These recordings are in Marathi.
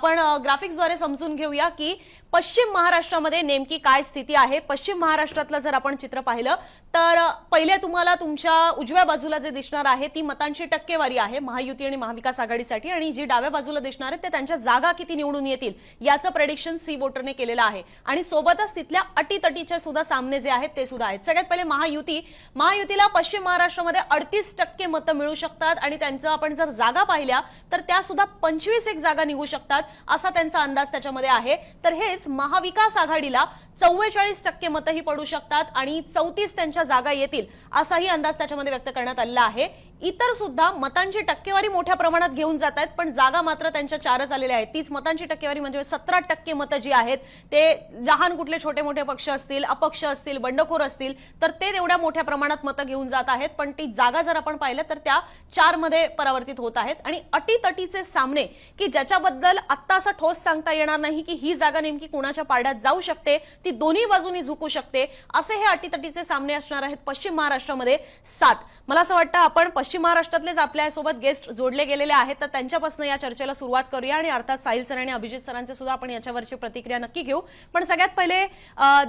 आपण ग्राफिक्सद्वारे समजून घेऊया की पश्चिम महाराष्ट्रामध्ये नेमकी काय स्थिती आहे। पश्चिम महाराष्ट्रातलं जर आपण चित्र पाहिलं तर पहिले तुम्हाला तुमच्या उजव्या बाजूला जे दिसणार आहे ती मतांची टक्केवारी आहे महायुती आणि महाविकास आघाडीसाठी, आणि जी डाव्या बाजूला दिसणार आहे ते त्यांच्या जागा किती निवडून येतील याचं प्रेडिक्शन सी वोटरने केलेलं आहे। आणि सोबतच तिथल्या अटीतटीचे सुद्धा सामने जे आहेत ते सुद्धा आहेत। सगळ्यात पहिले महायुतीला पश्चिम महाराष्ट्रामध्ये 38% मतं मिळू शकतात आणि त्यांचं आपण जर जागा पाहिल्या तर त्या सुद्धा 25 जागा निघू शकतात असा त्यांचा अंदाज त्याच्यामध्ये आहे। तर हेच महाविकास आघाडीला 44% मतंही पडू शकतात आणि 34 त्यांच्या जागा येतील असाही अंदाज त्याच्यामध्ये व्यक्त करण्यात आलेला आहे। इतर सुद्धा मतांची टक्केवारी मोठ्या प्रमाणात घेऊन जात आहेत, पण जागा मात्र त्यांच्या 4च आलेल्या आहेत। तीच मतांची टक्केवारी म्हणजे 17% मतं जी आहेत ते लहान कुठले छोटे मोठे पक्ष असतील, अपक्ष असतील, बंडखोर असतील तर ते एवढ्या मोठ्या प्रमाणात मतं घेऊन जात आहेत, पण ती जागा जर आपण पाहिलं तर त्या 4 मध्ये परावर्तित होत आहेत। आणि अटीतटीचे सामने की ज्याच्याबद्दल आता असं ठोस सांगता येणार नाही की ही जागा नेमकी कोणाच्या पारड्यात जाऊ शकते, ती दोन्ही बाजूनी झुकू शकते, असे हे अटीतटीचे सामने असणार आहेत पश्चिम महाराष्ट्रामध्ये 7। मला असं वाटतं आपण पश्चिम महाराष्ट्रातलेच आपल्यासोबत गेस्ट जोडले गेलेले आहेत तर त्यांच्यापासून या चर्चेला सुरुवात करूया आणि अर्थात साहिल सर आणि अभिजित सरांचे सुद्धा आपण याच्यावरची प्रतिक्रिया नक्की घेऊ। पण सगळ्यात पहिले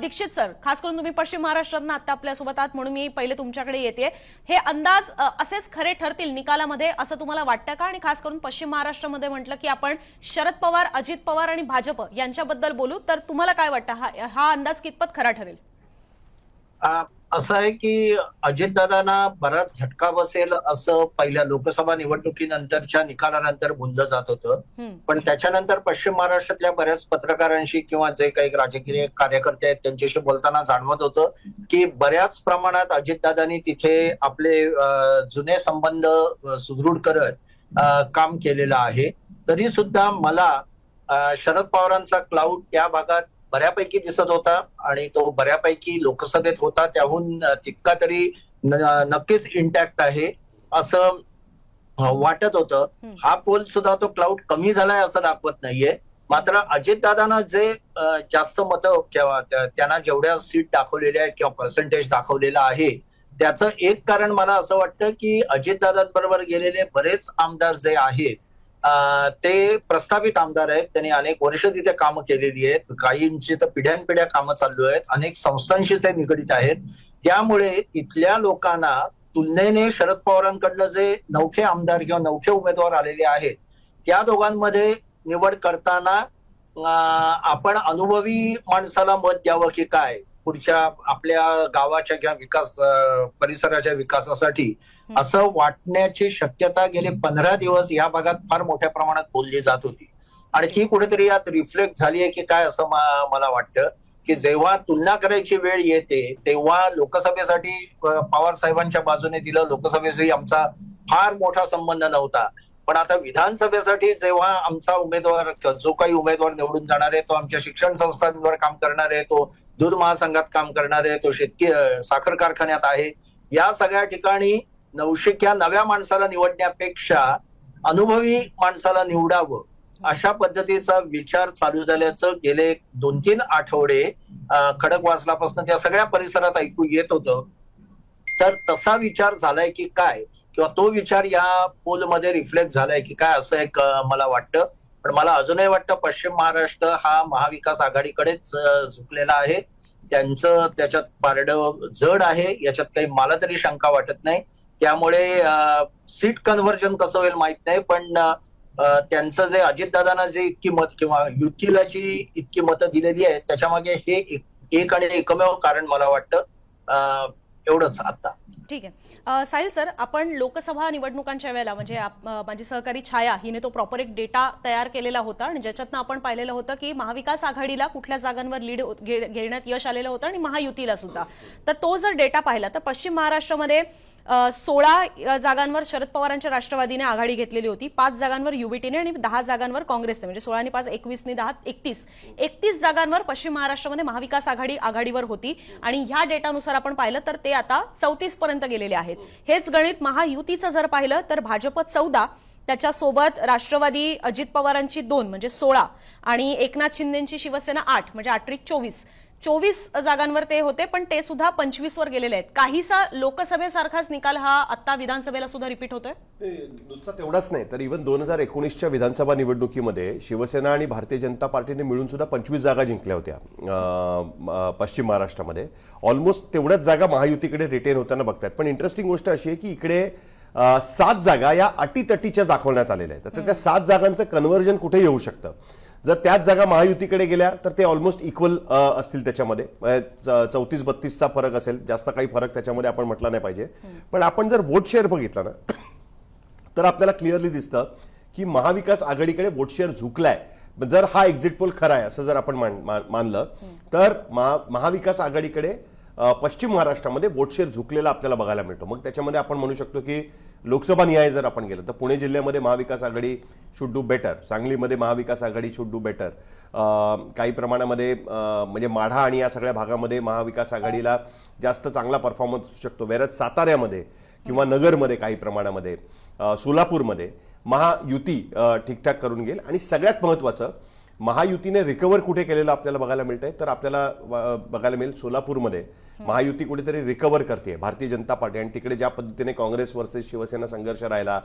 दीक्षित सर, खास करून तुम्ही पश्चिम महाराष्ट्रातून आता आपल्यासोबत आहात म्हणून मी पहिले तुमच्याकडे येते। हे अंदाज असेच खरे ठरतील निकालामध्ये असं तुम्हाला वाटतं का? आणि खास करून पश्चिम महाराष्ट्रामध्ये म्हटलं की आपण शरद पवार, अजित पवार आणि भाजप यांच्याबद्दल बोलू, तर तुम्हाला काय वाटतं हा अंदाज कितपत खरा ठरेल? असं आहे की अजितदादांना बराच झटका बसेल असं पहिल्या लोकसभा निवडणुकीनंतरच्या निकालानंतर बोललं जात होतं, पण त्याच्यानंतर पश्चिम महाराष्ट्रातल्या बऱ्याच पत्रकारांशी किंवा जे काही राजकीय कार्यकर्ते आहेत त्यांच्याशी बोलताना जाणवत होतं की बऱ्याच प्रमाणात अजितदादांनी तिथे आपले जुने संबंध सुदृढ करत काम केलेलं आहे। तरी सुद्धा मला शरद पवारांचा क्लाउड त्या भागात बऱ्यापैकी दिसत होता आणि तो बऱ्यापैकी लोकसभेत होता, त्याहून तितका तरी नक्कीच इंटॅक्ट आहे असं वाटत होतं। हा पोल सुद्धा तो क्लाउड कमी झालाय असं दाखवत नाहीये, मात्र अजितदादांना जे जास्त मतं किंवा त्यांना जेवढ्या सीट दाखवलेल्या आहेत किंवा पर्सेंटेज दाखवलेला आहे त्याचं एक कारण मला असं वाटतं की अजितदादांबरोबर गेलेले बरेच आमदार जे आहेत ते प्रस्थापित आमदार आहेत, त्यांनी अनेक वर्ष तिथे कामं केलेली आहेत, काहींची तर पिढ्यानपिढ्या कामं चालू आहेत, अनेक संस्थांशी ते निगडीत आहेत। त्यामुळे इथल्या लोकांना तुलनेने शरद पवारांकडनं जे नवखे आमदार किंवा नवखे उमेदवार आलेले आहेत त्या दोघांमध्ये निवड करताना आपण अनुभवी माणसाला मत द्यावं की काय पुढच्या आपल्या गावाच्या किंवा विकास परिसराच्या विकासासाठी, असं वाटण्याची शक्यता गेले 15 दिवस या भागात फार मोठ्या प्रमाणात बोलली जात होती आणि ती कुठेतरी यात रिफ्लेक्ट झाली आहे की काय असं मला वाटतं की जेव्हा तुलना करायची वेळ येते तेव्हा लोकसभेसाठी पवार साहेबांच्या बाजूने दिलं, लोकसभेशी आमचा फार मोठा संबंध नव्हता, पण आता विधानसभेसाठी जेव्हा आमचा उमेदवार जो काही उमेदवार निवडून जाणार आहे तो आमच्या शिक्षण संस्थांवर काम करणार आहे, तो दूध महासंघात काम करणार आहे, तो साखर कारखान्यात आहे, या सगळ्या ठिकाणी नवशिक्या नव्या माणसाला निवडण्यापेक्षा अनुभवी माणसाला निवडावं अशा पद्धतीचा विचार चालू झाल्याचं गेले 2-3 आठवडे खडकवासलापासून त्या सगळ्या परिसरात ऐकू येत होतं। तर तसा विचार झालाय की काय किंवा तो विचार या पोलमध्ये रिफ्लेक्ट झालाय की काय असं एक मला वाटतं। पण मला अजूनही वाटतं पश्चिम महाराष्ट्र हा महाविकास आघाडीकडेच झुकलेला आहे, त्यांचं त्याच्यात पारडं जड आहे याच्यात काही मला तरी शंका वाटत नाही। त्यामुळे सीट कन्व्हर्जन कसं होईल माहित नाही, पण त्यांचं जे अजितदादांना जे इतकी मत किंवा युतीला जी इतकी मतं दिलेली आहेत त्याच्यामागे हे एक आणि एकमेव कारण मला वाटतं। एवढंच आता। ठीक आहे साहिल सर, आपण लोकसभा निवडणुकांच्या वेळेला म्हणजे माझी सहकारी छाया हिने तो प्रॉपर एक डेटा तयार केलेला होता आणि ज्याच्यातनं आपण पाहिलेलं होतं की महाविकास आघाडीला कुठल्या जागांवर लीड घेण्यात यश आलेलं होतं आणि महायुतीला सुद्धा। तर तो जर डेटा पाहिला तर पश्चिम महाराष्ट्रामध्ये 16 जागांवर शरद पवारांच्या राष्ट्रवादीने आघाडी घेतलेली होती, 5 जागांवर युबीटीने आणि 10 जागांवर काँग्रेसने, म्हणजे 16 आणि 5 21 आणि 10 31 जागांवर पश्चिम महाराष्ट्रामध्ये महाविकास आघाडी आघाडीवर होती आणि ह्या डेटानुसार आपण पाहिलं तर ते आता 34 पर्यंत गेलेले आहेत। हेच गणित महायुतीचं जर पाहिलं तर भाजप 14, त्याच्यासोबत राष्ट्रवादी अजित पवारांची 2 म्हणजे 16 आणि एकनाथ शिंदेची शिवसेना 8 म्हणजे 8-24, 24 जागांवर ते होते, पण ते सुद्धा 25 वर गेलेले आहेत. काहीसा लोकसभेसारखाच निकाल हा आता विधानसभेला सुद्धा रिपीट होतोय. नुसता तेवढाच नाही तर इव्हन 2019च्या विधानसभा निवडणुकीमध्ये शिवसेना आणि भारतीय जनता पार्टीने मिळून सुद्धा 25 जागा जिंकल्या होत्या पश्चिम महाराष्ट्रामध्ये. ऑलमोस्ट तेवढ्याच जागा महायुतीकडे रिटेन होताना बघतात. पण इंटरेस्टिंग गोष्ट अशी आहे की इकडे 7 जागा या अटीतटीच्या दाखवण्यात आलेल्या आहेत. तर त्या 7 जागांचं कन्व्हर्जन कुठे येऊ शकतं. जर त्याच जागा महायुतीकडे गेल्या तर ते ऑलमोस्ट इक्वल असतील. त्याच्यामध्ये 34-32चा फरक असेल, जास्त काही फरक त्याच्यामध्ये आपण म्हटला नाही पाहिजे. पण आपण जर वोट शेअर बघितला ना तर आपल्याला क्लिअरली दिसतं की महाविकास आघाडीकडे वोट शेअर झुकलाय. जर हा एक्झिट पोल खरा आहे असं जर आपण मानलं तर महाविकास आघाडीकडे पश्चिम महाराष्ट्रामध्ये वोट शेअर झुकलेला आपल्याला बघायला मिळतो. मग त्याच्यामध्ये आपण म्हणू शकतो की लोकसभा न्याय जर आपण गेलं तर पुणे जिल्ह्यामध्ये महाविकास आघाडी शुड डू बेटर, सांगलीमध्ये महाविकास आघाडी शुड डू बेटर, काही प्रमाणामध्ये म्हणजे माढा आणि या सगळ्या भागामध्ये महाविकास आघाडीला जास्त चांगला परफॉर्मन्स असू शकतो. वेरच साताऱ्यामध्ये किंवा नगरमध्ये काही प्रमाणामध्ये, सोलापूरमध्ये महायुती ठीकठाक करून घेईल. आणि सगळ्यात महत्वाचं महायुतीने रिकव्हर कुठे केलेलं आपल्याला बघायला मिळतंय तर आपल्याला बघायला मिळेल सोलापूरमध्ये महायुती कुठेतरी रिकव्हर करते भारतीय जनता पार्टी. आणि तिकडे ज्या पद्धतीने काँग्रेस वर्सेस शिवसेना संघर्ष राहिला,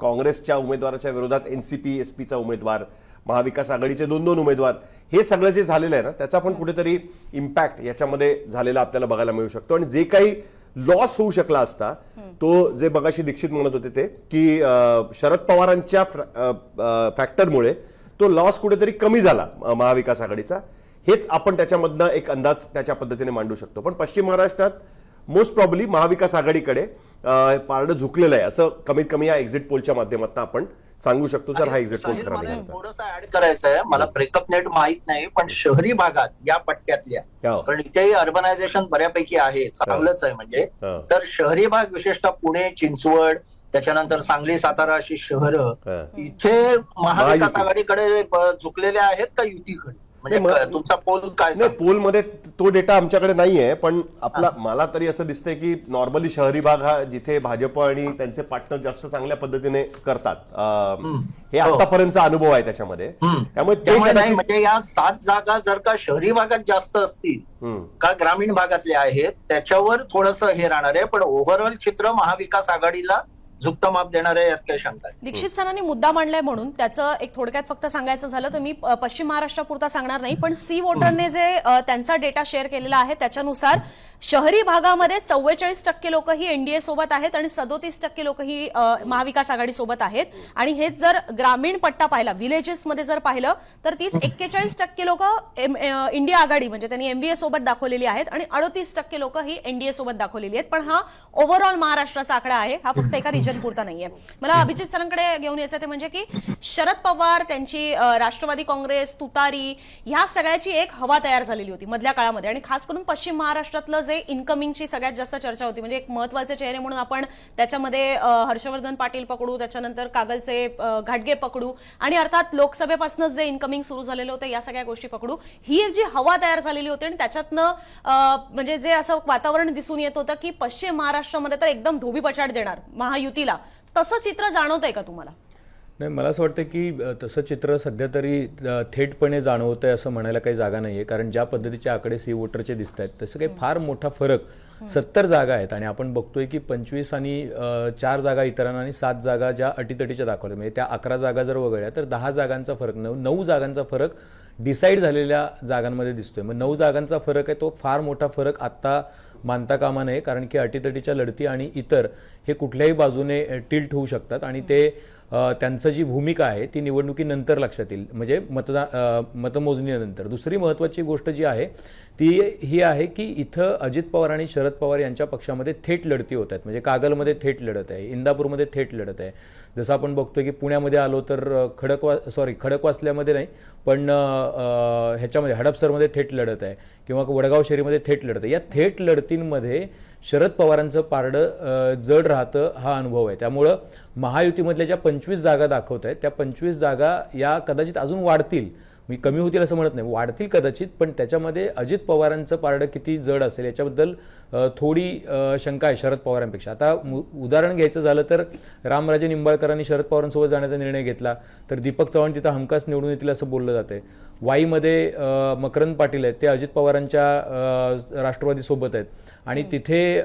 काँग्रेसच्या उमेदवाराच्या विरोधात एनसीपी एसपीचा उमेदवार, महाविकास आघाडीचे 2 उमेदवार, हे सगळं जे झालेलं आहे ना त्याचा पण कुठेतरी इम्पॅक्ट याच्यामध्ये झालेला आपल्याला बघायला मिळू शकतो. आणि जे काही लॉस होऊ शकला असता तो जे बघाशी दीक्षित म्हणत होते ते की शरद पवारांच्या फॅक्टरमुळे तो लॉस कुठेतरी कमी झाला महाविकास आघाडीचा, हेच आपण त्याच्यामधनं एक अंदाज त्याच्या पद्धतीने मांडू शकतो. पण पश्चिम महाराष्ट्रात मोस्ट प्रॉब्ली महाविकास आघाडीकडे पारडं झुकलेलं आहे असं कमीत कमी या एक्झिट पोलच्या माध्यमातून आपण सांगू शकतो. जर हा एक्झिट पोल खरा निघाला थोडंसं ऍड करायचं आहे मला, ब्रेकअप नेट माहित नाही पण शहरी भागात या पट्ट्यातल्या, कारण इथेही अर्बनायझेशन बऱ्यापैकी आहे, चांगलंच आहे म्हणजे. तर शहरी भाग विशेषतः पुणे, चिंचवड, त्याच्यानंतर सांगली, सातारा अशी शहरं इथे महाविकास आघाडीकडे झुकलेले आहेत का युतीकडे? म्हणजे तुमचा पोल काय? नाही, पोलमध्ये तो डेटा आमच्याकडे नाहीये. पण आपला मला तरी असं दिसतंय की नॉर्मली शहरी भाग हा जिथे भाजप आणि त्यांचे पार्टनर जास्त चांगल्या पद्धतीने करतात, हे आतापर्यंतचा अनुभव आहे त्याच्यामध्ये. त्यामुळे नाही म्हणजे या 7 जागा जर का शहरी भागात जास्त असतील का ग्रामीण भागातल्या आहेत त्याच्यावर थोडंसं हे राहणार आहे. पण ओव्हरऑल चित्र महाविकास आघाडीला झुकतं माप देणार आहे यात काही शंका नाही. दीक्षित सरांनी मुद्दा मांडलाय म्हणून त्याचं एक थोडक्यात फक्त सांगायचं झालं तर मी पश्चिम महाराष्ट्रापुरता सांगणार नाही, पण सी वोटरने जे त्यांचा डेटा शेअर केलेला आहे त्याच्यानुसार शहरी भागामध्ये 44% लोक ही एनडीए सोबत आहेत आणि 37% लोक ही महाविकास आघाडी सोबत आहेत. आणि हेच जर ग्रामीण पट्टा पाहिला, विलेजेस मध्ये जर पाहिलं तर तीच 41% लोक इंडिया आघाडी म्हणजे त्यांनी एमबीए सोबत दाखवलेली आहेत आणि 38% लोक ही एनडीए सोबत दाखवलेली आहेत. पण हा ओव्हरऑल महाराष्ट्राचा आकडा आहे, हा फक्त एका रिजन पुरता नाहीये. मला अभिजित सरांकडे घेऊन यायचं ते म्हणजे की शरद पवार, त्यांची राष्ट्रवादी काँग्रेस, तुतारी, ह्या सगळ्याची एक हवा तयार झालेली होती मधल्या काळामध्ये. आणि खास करून पश्चिम महाराष्ट्रातलं जे इन्कमिंगची सगळ्यात जास्त चर्चा होती म्हणजे एक महत्वाचे चेहरे म्हणून आपण त्याच्यामध्ये हर्षवर्धन पाटील पकडू, त्याच्यानंतर कागलचे घाटगे पकडू आणि अर्थात लोकसभेपासूनच जे इन्कमिंग सुरू झालेलं होतं या सगळ्या गोष्टी पकडू. ही एक जी हवा तयार झालेली होती आणि त्याच्यातनं म्हणजे जे असं वातावरण दिसून येत होतं की पश्चिम महाराष्ट्रामध्ये तर एकदम धोबीपछाड देणार महायुतीला, तसं चित्र जाणवतंय का तुम्हाला? नाही, मला असं वाटतं की तसं चित्र सध्या तरी थेटपणे जाणवतंय असं म्हणायला काही जागा नाहीये. कारण ज्या पद्धतीचे आकडे सी वोटरचे दिसत आहेत तसं काही फार मोठा फरक 70 जागा आहेत आणि आपण बघतोय की 25 आणि 4 जागा इतरांना आणि 7 जागा ज्या अटीतटीच्या दाखवल्या, म्हणजे त्या 11 जागा जर वगळल्या तर 10 जागांचा फरक, 9 जागांचा फरक डिसाईड झालेल्या जागांमध्ये दिसतोय. मग 9 जागांचा फरक आहे, तो फार मोठा फरक आता मानता कामा नये. कारण की अटीतटीच्या लढती आणि इतर हे कुठल्याही बाजूने टिल्ट होऊ शकतात आणि ते त्यांचं जी भूमिका आहे ती निवडणुकीनंतर लक्षात येईल, म्हणजे मतमोजणीनंतर. दुसरी महत्त्वाची गोष्ट जी आहे ती ही आहे की इथं अजित पवार आणि शरद पवार यांच्या पक्षामध्ये थेट लढती होत आहेत. म्हणजे कागलमध्ये थेट लढत आहे, इंदापूरमध्ये थेट लढत आहे. जसं आपण बघतोय की पुण्यामध्ये आलो तर खडकवासल्यामध्ये नाही पण ह्याच्यामध्ये हडपसरमध्ये थेट लढत आहे किंवा वडगाव शहरीमध्ये थेट लढत आहे. या थेट लढतींमध्ये शरद पवारांचं पारडं जड राहतं हा अनुभव आहे. त्यामुळं महायुतीमधल्या ज्या 25 जागा दाखवत आहेत त्या 25 जागा या कदाचित अजून वाढतील. मी कमी होतील असं म्हणत नाही, वाढतील कदाचित, पण त्याच्यामध्ये अजित पवारांचं पारडं किती जड असेल याच्याबद्दल थोडी शंका आहे शरद पवारांपेक्षा. आता उदाहरण घ्यायचं झालं तर रामराजे निंबाळकरांनी शरद पवारांसोबत जाण्याचा निर्णय घेतला, तर दीपक चव्हाण तिथं हमखास निवडून येतील असं बोललं जातंय. वाईमध्ये मकरंद पाटील आहेत, ते अजित पवारांच्या राष्ट्रवादी सोबत आहेत आणि तिथे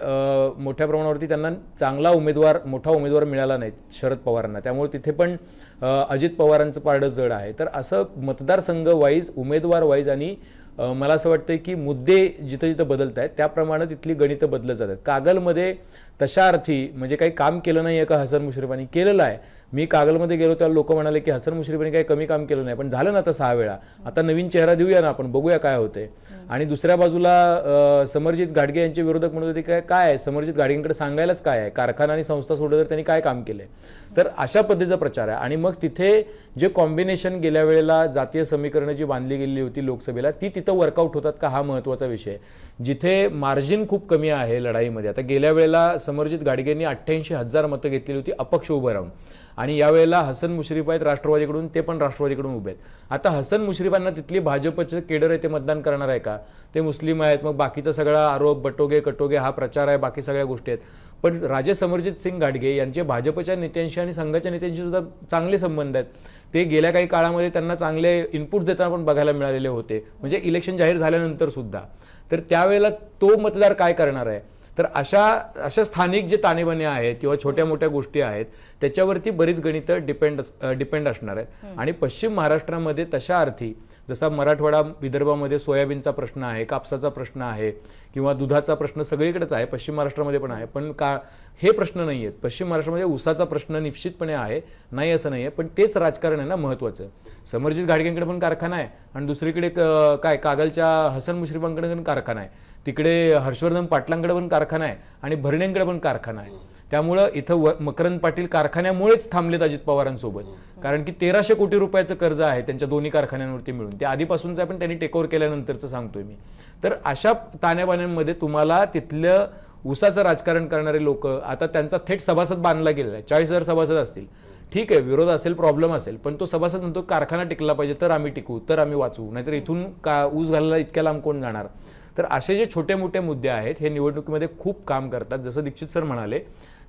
मोठ्या प्रमाणावरती त्यांना चांगला उमेदवार, मोठा उमेदवार मिळाला नाही शरद पवारांना, त्यामुळे तिथे पण अजित पवारांचं पारडं जड आहे. तर असं मतदारसंघ वाईज, उमेदवार वाईज आणि मला असं वाटतंय की मुद्दे जिथं जिथं बदलत आहेत त्याप्रमाणे तिथली गणितं बदलत जातात. कागलमध्ये तशा अर्थी म्हणजे काही काम केलं नाहीये का हसन मुश्रीफांनी? केलेलं आहे. मी कागलमध्ये गेलो तेव्हा लोक म्हणाले की हसन मुश्रीफांनी काही कमी काम केलं नाही, पण झालं ना आता 6 वेळा. आता नवीन चेहरा देऊया ना आपण, बघूया काय होते. आणि दुसऱ्या बाजूला समरजित घाटगे यांचे विरोधक म्हणत होते काय आहे समरजित घाटगेंकडे सांगायलाच काय आहे, कारखाना आणि संस्था सोडलं तर त्यांनी काय काम केलंय. तर अशा पद्धतीचा प्रचार आहे. आणि मग तिथे जे कॉम्बिनेशन गेल्या वेळेला जातीय समीकरणं जी बांधली गेली होती लोकसभेला, ती तिथं वर्कआउट होतात का, हा महत्वाचा विषय. जिथे मार्जिन खूप कमी आहे लढाईमध्ये, आता गेल्या वेळेला समरजित घाटगेंनी 88,000 मतं घेतलेली होती अपक्ष उभं राहून, आणि यावेळेला हसन मुश्रीफ आहेत राष्ट्रवादीकडून, ते पण राष्ट्रवादीकडून उभे आहेत. आता हसन मुश्रीफांना तिथली भाजपचं केडर आहे ते मतदान करणार आहे का? ते मुस्लिम आहेत, मग बाकीचा सगळा आरोप बटोगे कटोगे हा प्रचार आहे, बाकी सगळ्या गोष्टी आहेत. पण राजे समरजित सिंग घाटगे यांचे भाजपच्या नेत्यांशी आणि संघाच्या नेत्यांशी सुद्धा चांगले संबंध आहेत. ते गेल्या काही काळामध्ये त्यांना चांगले इनपुट्स देताना पण बघायला मिळालेले होते, म्हणजे इलेक्शन जाहीर झाल्यानंतर सुद्धा. तर त्यावेळेला तो मतदार काय करणार आहे? तर अशा स्थानिक जे ताणेबाणे आहेत किंवा छोट्या मोठ्या गोष्टी आहेत त्याच्यावरती बरीच गणितं डिपेंड असणार आहेत. आणि पश्चिम महाराष्ट्रामध्ये तशा अर्थी जसा मराठवाडा विदर्भामध्ये सोयाबीनचा प्रश्न आहे, कापसाचा प्रश्न आहे किंवा दुधाचा प्रश्न सगळीकडेच आहे, पश्चिम महाराष्ट्रामध्ये पण आहे, पण हे प्रश्न नाही आहेत. पश्चिम महाराष्ट्रामध्ये ऊसाचा प्रश्न निश्चितपणे आहे, नाही असं नाही आहे, पण तेच राजकारण आहे ना महत्वाचं. समरजित घाटगेंकडे पण कारखाना आहे आणि दुसरीकडे काय कागलच्या हसन मुश्रीफांकडे पण कारखाना आहे, तिकडे हर्षवर्धन पाटलांकडे पण कारखाना आहे आणि भरणेंकडे पण कारखाना आहे. त्यामुळं इथं मकरंद पाटील कारखान्यामुळेच थांबलेत अजित पवारांसोबत, कारण की 1300 कोटी रुपयाचं कर्ज आहे त्यांच्या दोन्ही कारखान्यांवरती मिळून, ते आधीपासूनच आहे पण त्यांनी टेक ओव्हर केल्यानंतरचं सांगतोय मी. तर अशा ताण्याबाण्यांमध्ये तुम्हाला तिथलं ऊसाचं राजकारण करणारे लोक, आता त्यांचा थेट सभासद बांधला गेलेला आहे, 40,000 सभासद असतील, ठीक आहे, विरोध असेल, प्रॉब्लेम असेल, पण तो सभासद म्हणतो कारखाना टिकला पाहिजे तर आम्ही टिकू, तर आम्ही वाचू, नाहीतर इथून ऊस घालायला इतक्या लांब कोण जाणार. तर असे जे छोटे मोठे मुद्दे आहेत हे निवडणुकीमध्ये खूप काम करतात. जसं दीक्षित सर म्हणाले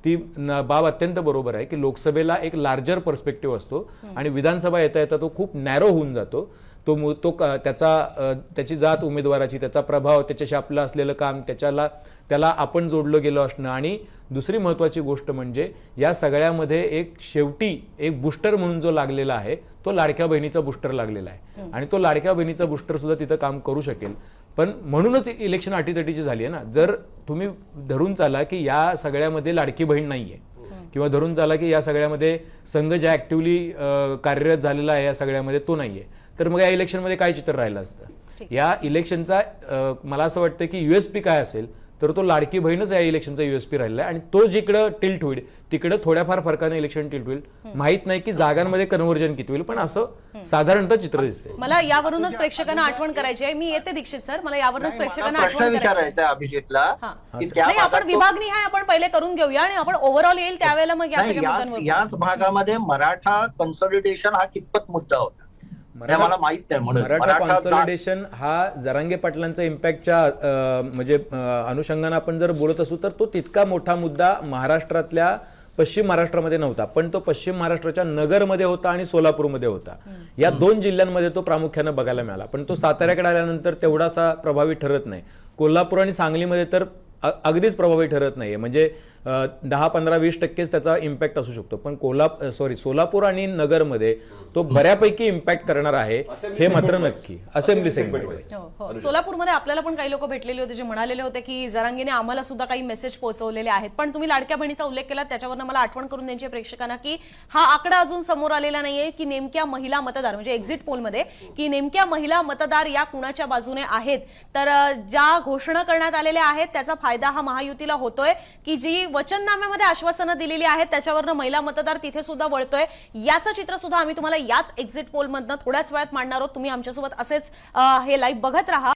ती बाब अत्यंत बरोबर आहे की लोकसभेला एक लार्जर पर्स्पेक्टिव्ह असतो आणि विधानसभा येता येता तो खूप नॅरो होऊन जातो. त्याची जात उमेदवाराची, त्याचा प्रभाव, त्याच्याशी आपलं असलेलं काम, त्याला आपण जोडलं गेलो असणं. आणि दुसरी महत्वाची गोष्ट म्हणजे या सगळ्यामध्ये एक शेवटी एक बुस्टर म्हणून जो लागलेला आहे तो लाडक्या बहिणीचा बुस्टर लागलेला आहे आणि तो लाडक्या बहिणीचा बुस्टर सुद्धा तिथं काम करू शकेल. पण म्हणूनच इलेक्शन अटीतटीची झाली आहे ना. जर तुम्ही धरून चाला की या सगळ्यामध्ये लाडकी बहीण नाहीये किंवा धरून चाला की या सगळ्यामध्ये संघ ज्या ऍक्टिव्हली कार्यरत झालेला आहे या सगळ्यामध्ये तो नाहीये, तर मग या इलेक्शनमध्ये काय चित्र राहिलं असतं? या इलेक्शनचा मला असं वाटतं की युएसपी काय असेल तर तो लाडकी बहीणच या इलेक्शनचा युएसपी राहिला आहे आणि तो जिकडं टिल्ट होईल तिकडं थोड्याफार फरकाने इलेक्शन टिल्ट होईल. माहित नाही की जागांमध्ये कन्व्हर्जन किती होईल, पण असं साधारणतः चित्र दिसते. मला यावरूनच प्रेक्षकांना आठवण करायची आहे. मी येते दीक्षित सर, मला यावरूनच प्रेक्षकांना आठवण करायची आहे अभिजितला. नाही, आपण विभागनिहाय आपण पहिले करून घेऊया आणि आपण ओव्हरऑल येईल त्यावेळेला मग या सगळ्या मुद्द्यांवर. याच भागामध्ये मराठा कन्सॉलिडेशन हा कितपत मुद्दा होता मला माहित नाही. म्हणून मराठा कॉन्सॉलिडेशन हा जरांगे पाटलांचा इम्पॅक्टच्या म्हणजे अनुषंगाने आपण जर बोलत असू तर तो तितका मोठा मुद्दा महाराष्ट्रातल्या पश्चिम महाराष्ट्रामध्ये नव्हता, पण तो पश्चिम महाराष्ट्राच्या नगरमध्ये होता आणि सोलापूरमध्ये होता. या 2 जिल्ह्यांमध्ये तो प्रामुख्याने बघायला मिळाला, पण तो साताऱ्याकडे आल्यानंतर तेवढासा प्रभावी ठरत नाही. कोल्हापूर आणि सांगलीमध्ये तर अगदीच प्रभावी ठरत नाहीये, म्हणजे 10, 15, 20% त्याचा इम्पॅक्ट असू शकतो, पण सोलापूर आणि नगरमध्ये तो बऱ्यापैकी इम्पॅक्ट करणार आहे हे मात्र नक्की. असेंब्ली सेगमेंट सोलापूरमध्ये आपल्याला पण काही लोक भेटलेले होते जे म्हणालेले होते की जरांगेने आम्हाला सुद्धा काही मेसेज पोहोचवलेले आहेत. पण तुम्ही लाडक्या बहिणीचा उल्लेख केला, त्याच्यावरनं मला आठवण करून द्यायची प्रेक्षकांना की हा आकडा अजून समोर आलेला नाहीये की नेमक्या महिला मतदार म्हणजे एक्झिट पोलमध्ये की नेमक्या महिला मतदार या कुणाच्या बाजूने आहेत. तर ज्या घोषणा करण्यात आलेल्या आहेत त्याचा फायदा हा महायुतीला होतोय की जी वचननाम्यामध्ये आश्वासनं दिलेली आहेत त्याच्यावरनं महिला मतदार तिथे सुद्धा वळतोय. याचं चित्र सुद्धा आम्ही तुम्हाला याच एक्झिट पोल मधनं थोड्याच वेळात मांडणार आहोत. तुम्ही आमच्यासोबत असेच हे लाईव्ह बघत राहा.